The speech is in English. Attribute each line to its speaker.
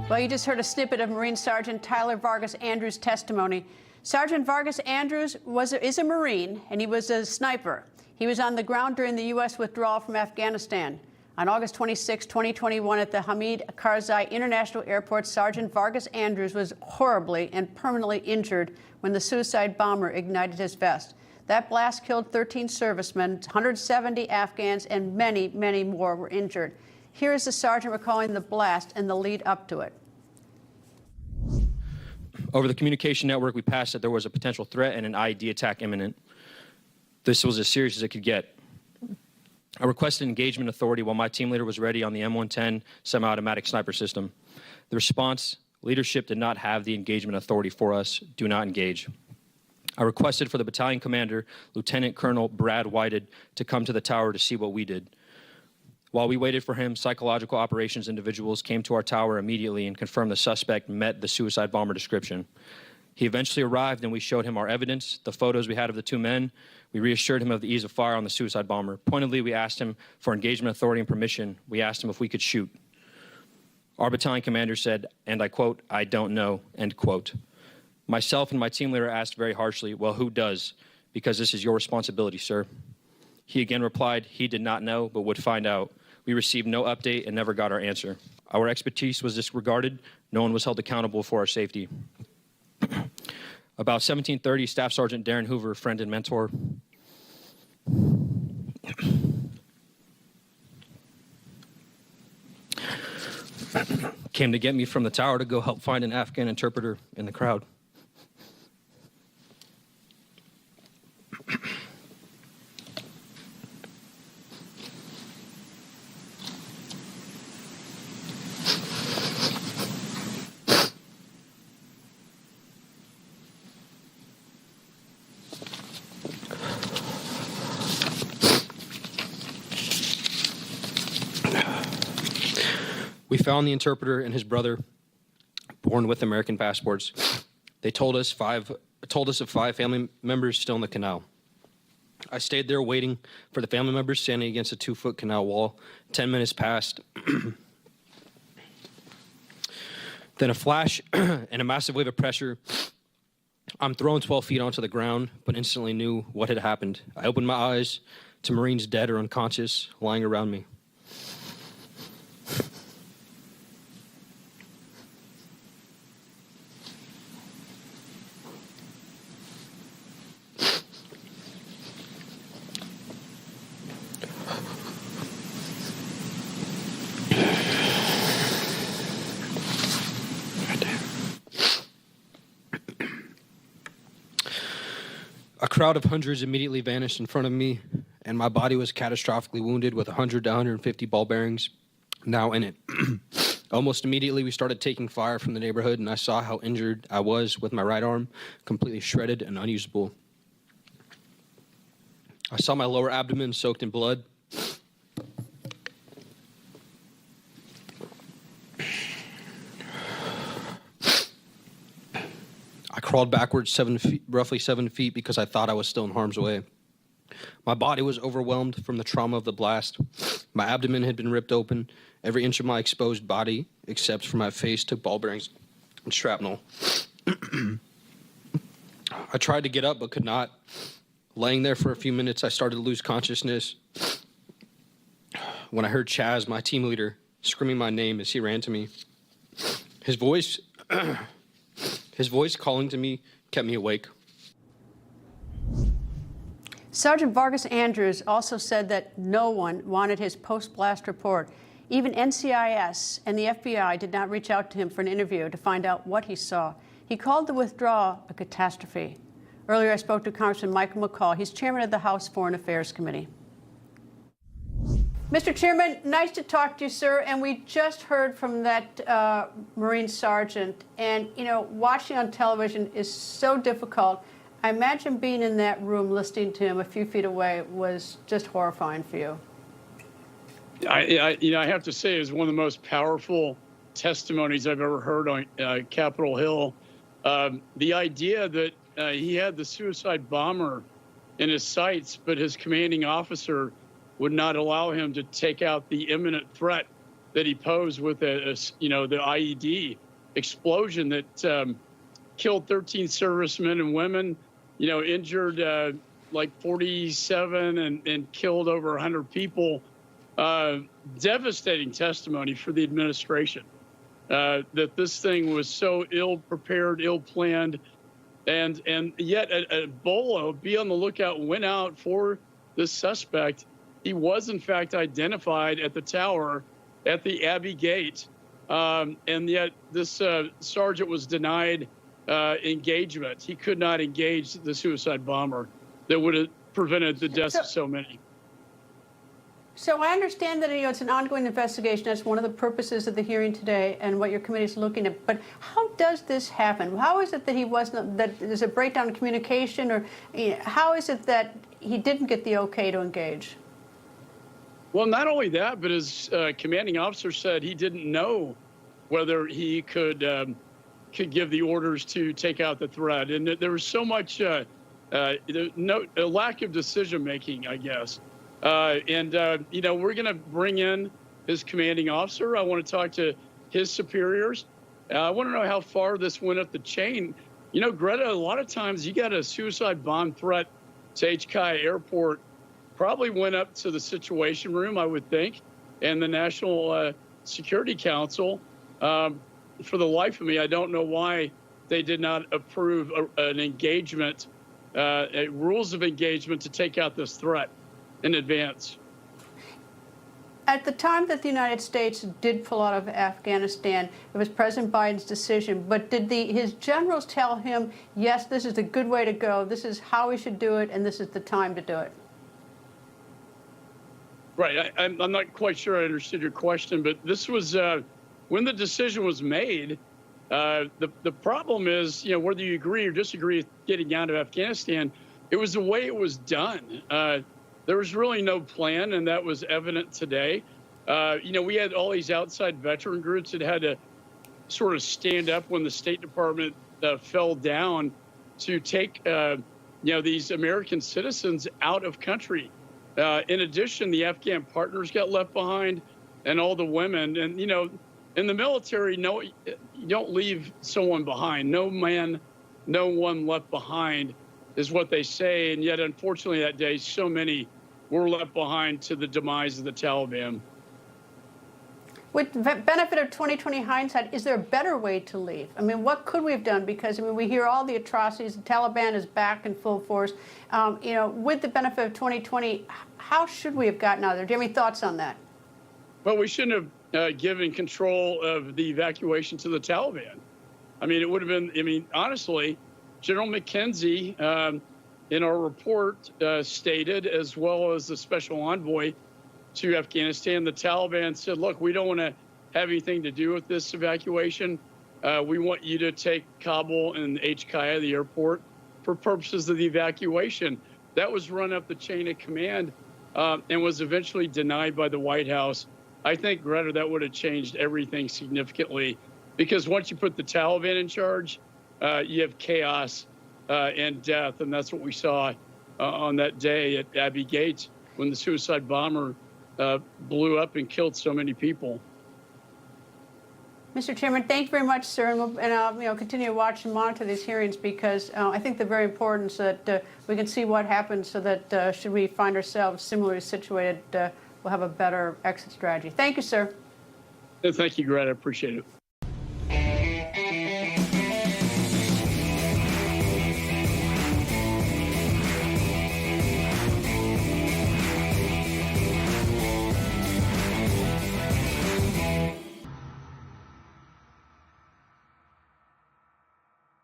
Speaker 1: Well, you just heard a snippet of Marine Sergeant Tyler Vargas Andrews' testimony. Sergeant Vargas Andrews is a Marine, and he was a sniper. He was on the ground during the U.S. withdrawal from Afghanistan. On August 26, 2021, at the Hamid Karzai International Airport, Sergeant Vargas Andrews was horribly and permanently injured when the suicide bomber ignited his vest. That blast killed 13 servicemen, 170 Afghans, and many, many more were injured. Here is the sergeant recalling the blast and the lead up to it.
Speaker 2: Over the communication network, we passed that there was a potential threat and an IED attack imminent. This was as serious as it could get. I requested engagement authority while my team leader was ready on the M110 semi-automatic sniper system. The response, leadership did not have the engagement authority for us. Do not engage. I requested for the battalion commander, Lieutenant Colonel Brad Whited, to come to the tower to see what we did. While we waited for him, psychological operations individuals came to our tower immediately and confirmed the suspect met the suicide bomber description. He eventually arrived and we showed him our evidence, the photos we had of the two men. We reassured him of the ease of fire on the suicide bomber. Pointedly, we asked him for engagement authority and permission. We asked him if we could shoot. Our battalion commander said, and I quote, "I don't know," end quote. Myself and my team leader asked very harshly, "Well, who does? Because this is your responsibility, sir." He again replied he did not know, but would find out. We received no update and never got our answer. Our expertise was disregarded. No one was held accountable for our safety. About 1730, Staff Sergeant Darren Hoover, friend and mentor, came to get me from the tower to go help find an Afghan interpreter in the crowd. We found the interpreter and his brother, born with American passports. They told us of 5 family members still in the canal. I stayed there waiting for the family members standing against a 2-foot canal wall. 10 minutes passed. Then a flash and a massive wave of pressure. I'm thrown 12 feet onto the ground, but instantly knew what had happened. I opened my eyes to Marines dead or unconscious lying around me. A crowd of hundreds immediately vanished in front of me, and my body was catastrophically wounded with 100 to 150 ball bearings now in it. Almost immediately, we started taking fire from the neighborhood, and I saw how injured I was with my right arm, completely shredded and unusable. I saw my lower abdomen soaked in blood. I crawled backwards roughly 7 feet because I thought I was still in harm's way. My body was overwhelmed from the trauma of the blast. My abdomen had been ripped open. Every inch of my exposed body, except for my face, took ball bearings and shrapnel. I tried to get up but could not. Laying there for a few minutes, I started to lose consciousness when I heard Chaz, my team leader, screaming my name as he ran to me. His voice calling to me kept me awake.
Speaker 1: Sergeant Vargas Andrews also said that no one wanted his post-blast report. Even NCIS and the FBI did not reach out to him for an interview to find out what he saw. He called the withdrawal a catastrophe. Earlier, I spoke to Congressman Michael McCaul. He's chairman of the House Foreign Affairs Committee. Mr. Chairman, nice to talk to you, sir. And we just heard from that Marine sergeant. And, you know, watching on television is so difficult. I imagine being in that room listening to him a few feet away was just horrifying for you.
Speaker 3: I have to say, it's one of the most powerful testimonies I've ever heard on Capitol Hill. The idea that he had the suicide bomber in his sights, but his commanding officer would not allow him to take out the imminent threat that he posed with the IED explosion that killed 13 servicemen and women, injured like 47 and killed over 100 people. Devastating testimony for the administration that this thing was so ill-prepared, ill-planned, and yet at Bolo, be on the lookout, went out for the suspect. He was, in fact, identified at the tower at the Abbey Gate, and yet this sergeant was denied engagement. He could not engage the suicide bomber that would have prevented the deaths of so many.
Speaker 1: So I understand that it's an ongoing investigation. That's one of the purposes of the hearing today and what your committee is looking at. But how does this happen? How is it that he wasn't, that there's a breakdown in communication, or how is it that he didn't get the okay to engage?
Speaker 3: Well, not only that, but his commanding officer said he didn't know whether he could give the orders to take out the threat. And there was so much a lack of decision making, I guess. We're going to bring in his commanding officer. I want to talk to his superiors. I want to know how far this went up the chain. Greta, a lot of times you got a suicide bomb threat to HKI Airport, probably went up to the Situation Room, I would think, and the National Security Council. For the life of me, I don't know why they did not approve an engagement, rules of engagement to take out this threat in advance.
Speaker 1: At the time that the United States did pull out of Afghanistan, it was President Biden's decision. But did his generals tell him, yes, this is a good way to go, this is how we should do it, and this is the time to do it?
Speaker 3: Right. I'm not quite sure I understood your question, but this was when the decision was made. The problem is, whether you agree or disagree with getting out of Afghanistan, it was the way it was done. There was really no plan, and that was evident today. We had all these outside veteran groups that had to sort of stand up when the State Department fell down to take, these American citizens out of country. In addition, the Afghan partners got left behind, and all the women. And, in the military, no, you don't leave someone behind. No man, no one left behind is what they say. And yet, unfortunately, that day, so many were left behind to the demise of the Taliban.
Speaker 1: With the benefit of 2020 hindsight, is there a better way to leave? I mean, what could we have done? Because, we hear all the atrocities. The Taliban is back in full force. With the benefit of 2020, how should we have gotten out of there? Do you have any thoughts on that?
Speaker 3: Well, we shouldn't have given control of the evacuation to the Taliban. It would have been, honestly, General McKenzie, in our report, stated, as well as the special envoy to Afghanistan, the Taliban said, look, we don't want to have anything to do with this evacuation. We want you to take Kabul and HKI, the airport, for purposes of the evacuation. That was run up the chain of command and was eventually denied by the White House. I think, Greta, that would have changed everything significantly, because once you put the Taliban in charge, you have chaos and death. And that's what we saw on that day at Abbey Gate when the suicide bomber blew up and killed so many people.
Speaker 1: Mr. Chairman, thank you very much, sir, and I'll continue to watch and monitor these hearings, because I think they're very important, so that we can see what happens, so that should we find ourselves similarly situated, we'll have a better exit strategy. Thank you, sir.
Speaker 3: Thank you, Greta. I appreciate it.